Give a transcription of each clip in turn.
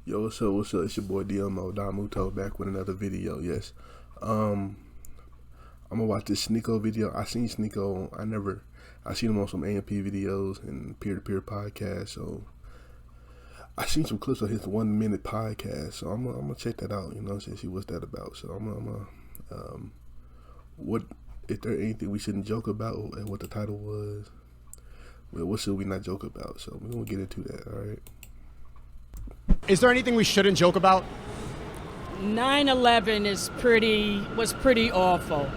Yo, what's up? What's up? It's your boy Domuto back with another video. Yes, I'm gonna watch this SNEAKO video. I seen SNEAKO. I seen him on some AMP videos and peer-to-peer podcasts. So I seen some clips of his 1 minute podcast. So I'm gonna check that out. You know, see what's that about. So what is there anything we shouldn't joke about? And what the title was? Well, what should we not joke about? So we're gonna get into that. All right. Is there anything we shouldn't joke about? 9/11 was pretty awful,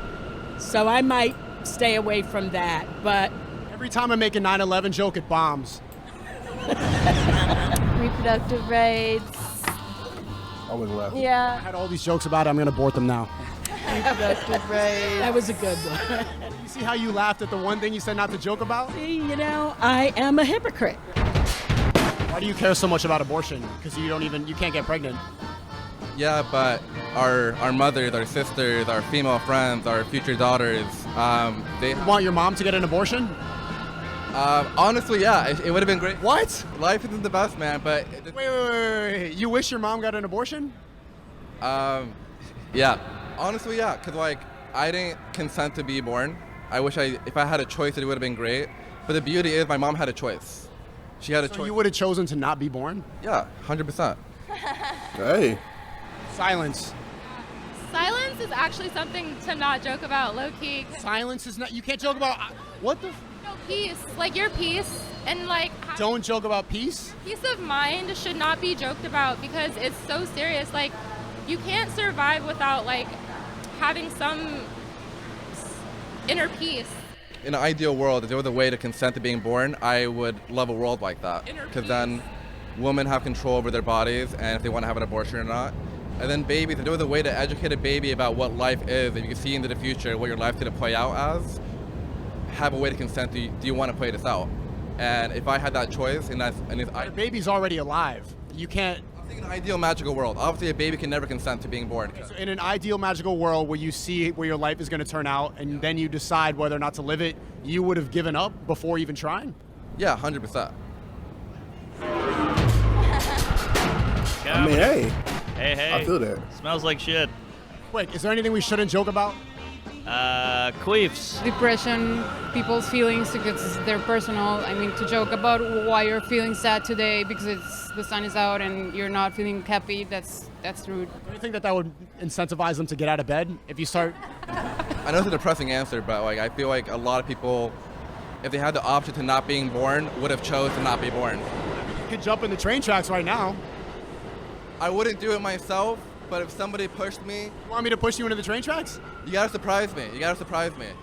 so I might stay away from that. But Every time I make a 9/11 joke, it bombs. Reproductive rights. I wasn't laughing. I Yeah. had all these jokes about it. I'm going to abort them now. Reproductive rights. that was a good one. You see how you laughed at the one thing you said not to joke about? See, you know, I am a hypocrite. Why do you care so much about abortion? Because you can't get pregnant. Yeah, but our mothers, our sisters, our female friends, our future daughters, they You want your mom to get an abortion? honestly, yeah, it would have been great. What? Life isn't the best, man, but Wait. You wish your mom got an abortion? yeah, honestly, yeah, because like I didn't consent to be born. I wish if I had a choice, it would have been great. But the beauty is, my mom had a choice. She had a So choice. you would have chosen to not be born? Yeah, 100%. Hey. Silence. Silence is actually something to not joke about, low-key. Silence is not. You can't joke about. What the? No, peace. Like, your peace and, like, Don't joke about peace? peace of mind should not be joked about because it's so serious. Like, you can't survive without, like, having some inner peace. In an ideal world, if there was a way to consent to being born, I would love a world like that. Inner Because peace. then women have control over their bodies and if they want to have an abortion or not. And then babies, if there was a way to educate a baby about what life is, if you can see into the future what your life's going to play out as, have a way to consent to, do you want to play this out? And if I had that choice, The baby's already alive. You can't. I'm thinking an ideal magical world. Obviously, a baby can never consent to being born. So in an ideal magical world where you see where your life is going to turn out and then you decide whether or not to live it, you would have given up before even trying? Yeah, 100%. I mean, hey. Hey. I feel that. Smells like shit. Quick, is there anything we shouldn't joke about? Queefs. Depression, people's feelings, because they're personal. I mean, to joke about why you're feeling sad today because the sun is out and you're not feeling happy, that's rude. Do you think that would incentivize them to get out of bed if you start? I know it's a depressing answer, but like I feel like a lot of people, if they had the option to not being born, would have chose to not be born. You could jump in the train tracks right now. I wouldn't do it myself, but if somebody pushed me, You want me to push you into the train tracks? you gotta surprise me. You Are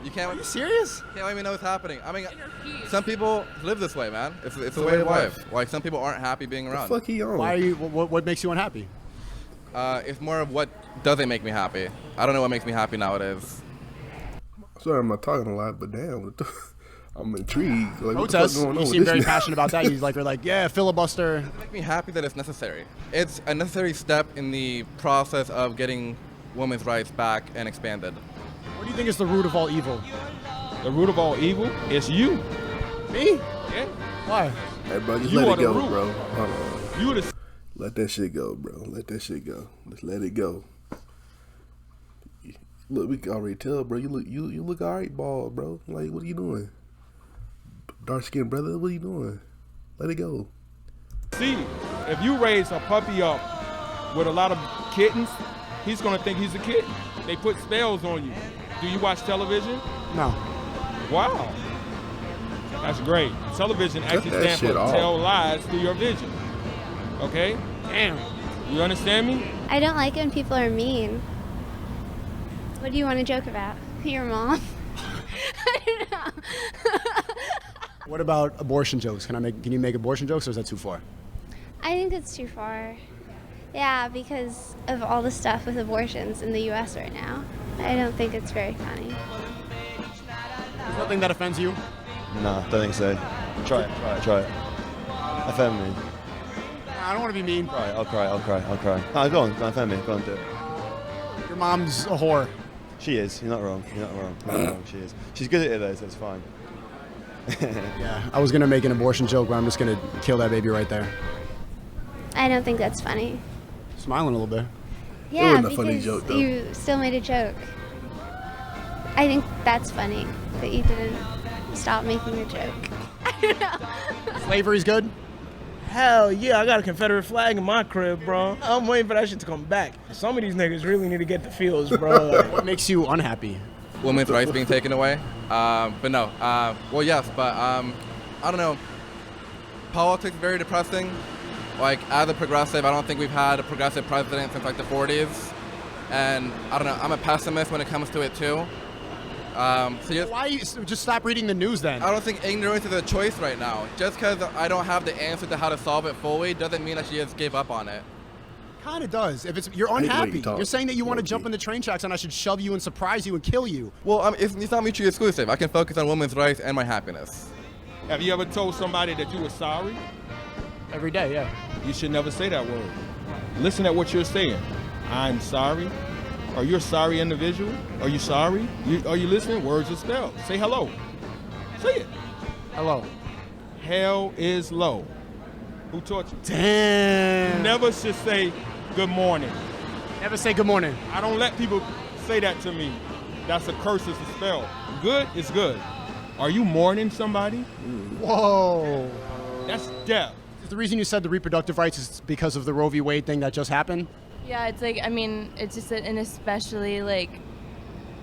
can't you serious? let me know what's happening. I mean, Inner peace. some people live this way, man. It's the way of life. Like some people aren't happy being around. Fuck he on. Why are you? What makes you unhappy? It's more of what doesn't make me happy. I don't know what makes me happy nowadays. Sorry, I'm not talking a lot, but damn, I'm intrigued. Like, what the fuck Protests. going on You with seem this very nigga? passionate about that. You're like, yeah, filibuster. It makes me happy that it's necessary. It's a necessary step in the process of getting women's rights back and expanded. What do you think is the root of all evil? The root of all evil is you. Me? Yeah. Why? Hey, bro, just You let are it the go, root. bro. Hold on. You the Let that shit go, bro. Let that shit go. Just let it go. Look, we can already tell, bro. You look alright, bald, bro. Like, what are you doing? Dark skinned brother, what are you doing? Let it go. see. If you raise a puppy up with a lot of kittens, he's gonna think he's a kitten. They put spells on you. Do you watch television? No. Wow. That's great. Television actually that stands for shit off. tell lies through your vision. Okay? Damn. You understand me? I don't like when people are mean. What do you want to joke about? Your mom? I don't know. What about abortion jokes? Can you make abortion jokes, or is that too far? I think that's too far. Yeah, because of all the stuff with abortions in the U.S. right now. I don't think it's very funny. There's nothing that offends you? No, don't think so. Try it. Offend me. I don't want to be mean. Right, I'll cry. No, go on, offend me. Go on, do it. Your mom's a whore. She is. You're not wrong. She is. She's good at it though, so it's fine. Yeah. I was gonna make an abortion joke, but I'm just gonna kill that baby right there. I don't think that's funny. Smiling a little bit. Yeah, wasn't a because funny joke, though. you still made a joke. I think that's funny that you didn't stop making a joke. I don't know. Slavery's good? Hell yeah, I got a Confederate flag in my crib, bro. I'm waiting for that shit to come back. Some of these niggas really need to get the feels, bro. Like, What makes you unhappy? Women's rights being taken away. But no. Well, yes, but I don't know. Politics is very depressing. Like, as a progressive, I don't think we've had a progressive president since like the 40s. And I don't know, I'm a pessimist when it comes to it too. Why you just stop reading the news then? I don't think ignorance is a choice right now. Just because I don't have the answer to how to solve it fully doesn't mean I should just give up on it. Kind of does. If it's you're hate the way you unhappy, talk. you're saying that you want to Low-key. jump in the train tracks and I should shove you and surprise you and kill you. Well, it's not mutually exclusive. I can focus on women's rights and my happiness. Have you ever told somebody that you were sorry? Every day, yeah. You should never say that word. Listen at what you're saying. I'm sorry. Are you a sorry individual? Are you sorry? Are you listening? Words are spelled. Say hello. Say it. Hello. Hell is low. Who taught you? Damn. Never should say good morning. Never say good morning. I don't let people say that to me. That's a curse, it's a spell. Good is good. Are you mourning somebody? Whoa. That's death. Is the reason you said the reproductive rights is because of the Roe v. Wade thing that just happened? Yeah, it's like, I mean, it's just an especially, like,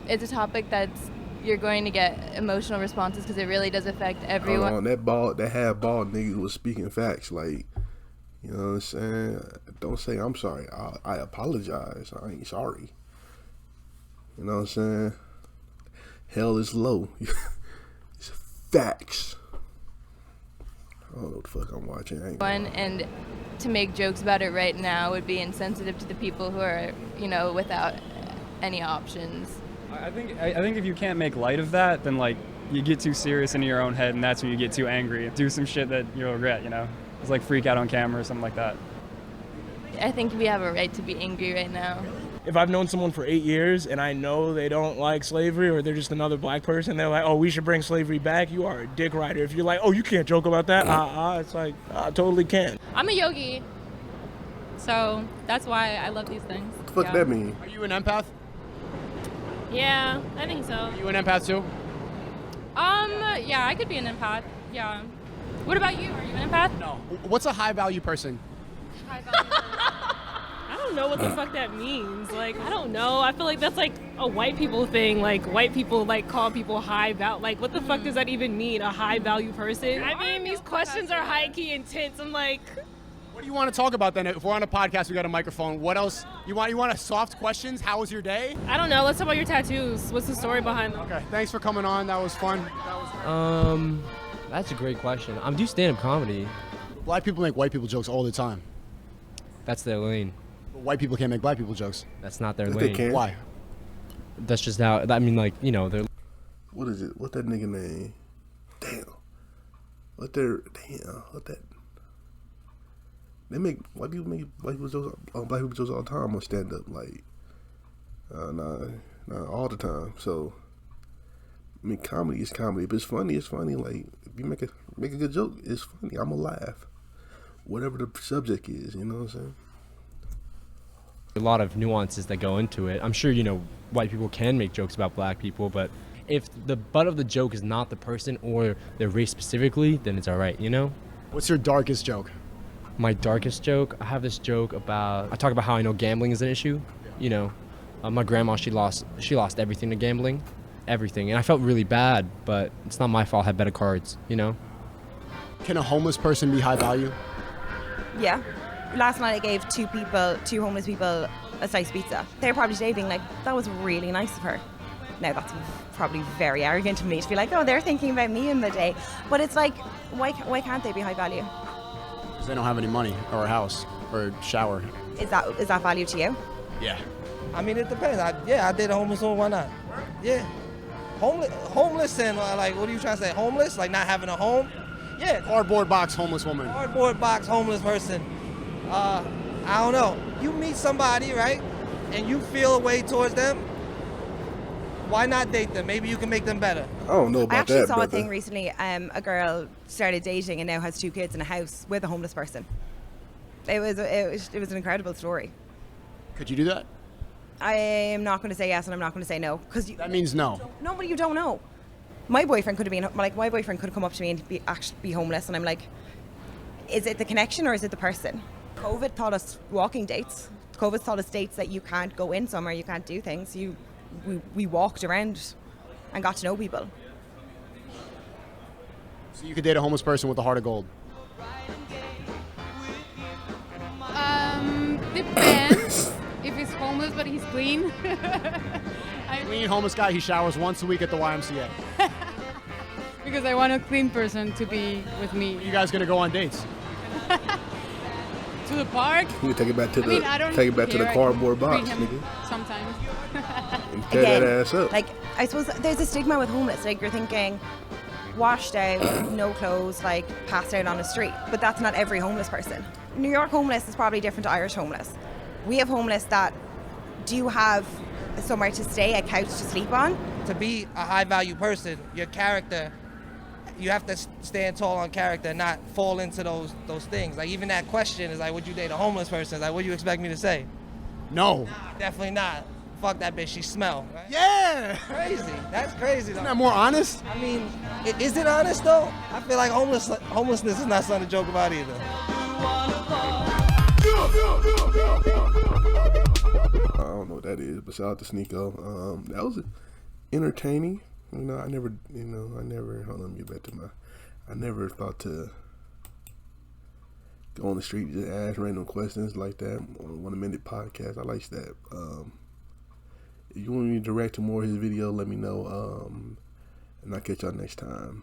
it's a topic that's, you're going to get emotional responses because it really does affect everyone. Hold on, that half bald nigga was speaking facts. Like, you know what I'm saying? Don't say I'm sorry. I apologize. I ain't sorry. You know what I'm saying? Hell is low. It's facts. I don't know what the fuck I'm watching. I ain't gonna lie. And to make jokes about it right now would be insensitive to the people who are, you know, without any options. I think if you can't make light of that, then like you get too serious into your own head, and that's when you get too angry. Do some shit that you'll regret, you know? It's like freak out on camera or something like that. I think we have a right to be angry right now. if I've known someone for 8 years and I know they don't like slavery or they're just another black person, they're like, oh, we should bring slavery back, you are a dick rider. If you're like, oh, you can't joke about that, it's like, I totally can. I'm a yogi, so that's why I love these things. What the fuck that mean? Are you an empath? Yeah, I think so. Are you an empath too? Yeah, I could be an empath. Yeah. What about you? Are you an empath? No. What's a high value person? I don't know what the fuck that means. Like, I don't know. I feel like that's like a white people thing. Like, white people like call people high value. Like, what the fuck does that even mean? A high value person? I mean, these questions are high key intense. I'm like, What do you want to talk about then? If we're on a podcast, we got a microphone. What else? You want a soft questions? How was your day? I don't know. Let's talk about your tattoos. What's the story behind them? Okay. Thanks for coming on. That was fun. That's a great question. I do stand-up comedy. Black people make white people jokes all the time. That's their lane. But white people can't make black people jokes. That's not their Yes, lane. they can. Why? That's just how. I mean, like, you know, they're. What is it? What that nigga name? Damn. What that? They make white people jokes on black people jokes all the time on stand up. Like, nah, all the time. So, I mean, comedy is comedy. If it's funny, it's funny. Like, if you make a good joke, it's funny. I'ma laugh. Whatever the subject is, you know what I'm saying? A lot of nuances that go into it. I'm sure, you know, white people can make jokes about black people, but if the butt of the joke is not the person or their race specifically, then it's all right, you know? What's your darkest joke? My darkest joke? I have this joke about, I talk about how I know gambling is an issue. You know, my grandma, she lost everything to gambling. Everything. And I felt really bad, but it's not my fault I had better cards, you know? Can a homeless person be high value? Yeah. Last night I gave two homeless people a slice of pizza. They're probably today being like, that was really nice of her. Now that's probably very arrogant of me to be like, oh, they're thinking about me in the day. But it's like, why can't they be high value? Because they don't have any money or a house or a shower. Is that value to you? Yeah. I mean, it depends. I did a homeless one. Why not? Yeah. Homeless and like, what are you trying to say? Homeless? Like not having a home? Yeah. Cardboard box homeless woman. Cardboard box homeless person. I don't know. You meet somebody, right? And you feel a way towards them. Why not date them? Maybe you can make them better. I don't know about that, I actually saw brother. a thing recently. A girl started dating and now has 2 kids in a house with a homeless person. It was an incredible story. Could you do that? I am not going to say yes, and I'm not going to say no, because That means no. no, but you don't know. My boyfriend could have been like, my boyfriend could have come up to me and be homeless, and I'm like, is it the connection or is it the person? COVID taught us walking dates. COVID taught us dates that you can't go in somewhere, you can't do things. We walked around and got to know people. So you could date a homeless person with a heart of gold. Depends. If he's homeless but he's clean. Clean homeless guy, he showers once a week at the YMCA. Because I want a clean person to be with me. You guys gonna go on dates? To the park? You can take it back to the I don't take it back to the care. I cardboard can box, treat him nigga. Sometimes. And tear that ass up. Like, I suppose there's a stigma with homeless. Like, you're thinking, washed out, no clothes, like passed out on the street. But that's not every homeless person. New York homeless is probably different to Irish homeless. We have homeless that do have somewhere to stay, a couch to sleep on. To be a high value person, your character, you have to stand tall on character and not fall into those things. Like, even that question is like, would you date a homeless person? Like, what do you expect me to say? No. Definitely not. Fuck that bitch, she smell. Right? Yeah! Crazy. That's crazy though. Isn't that more honest? I mean, is it honest though? I feel like homelessness is not something to joke about either. I don't know what that is, but shout out to SNEAKO. That was entertaining. I never, hold on, let me get back to I never thought to go on the street and just ask random questions like that on a 1 minute podcast. I like that. If you want me to direct to more of his video, let me know. And I'll catch y'all next time.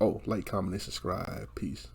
Oh, like, comment, and subscribe. Peace.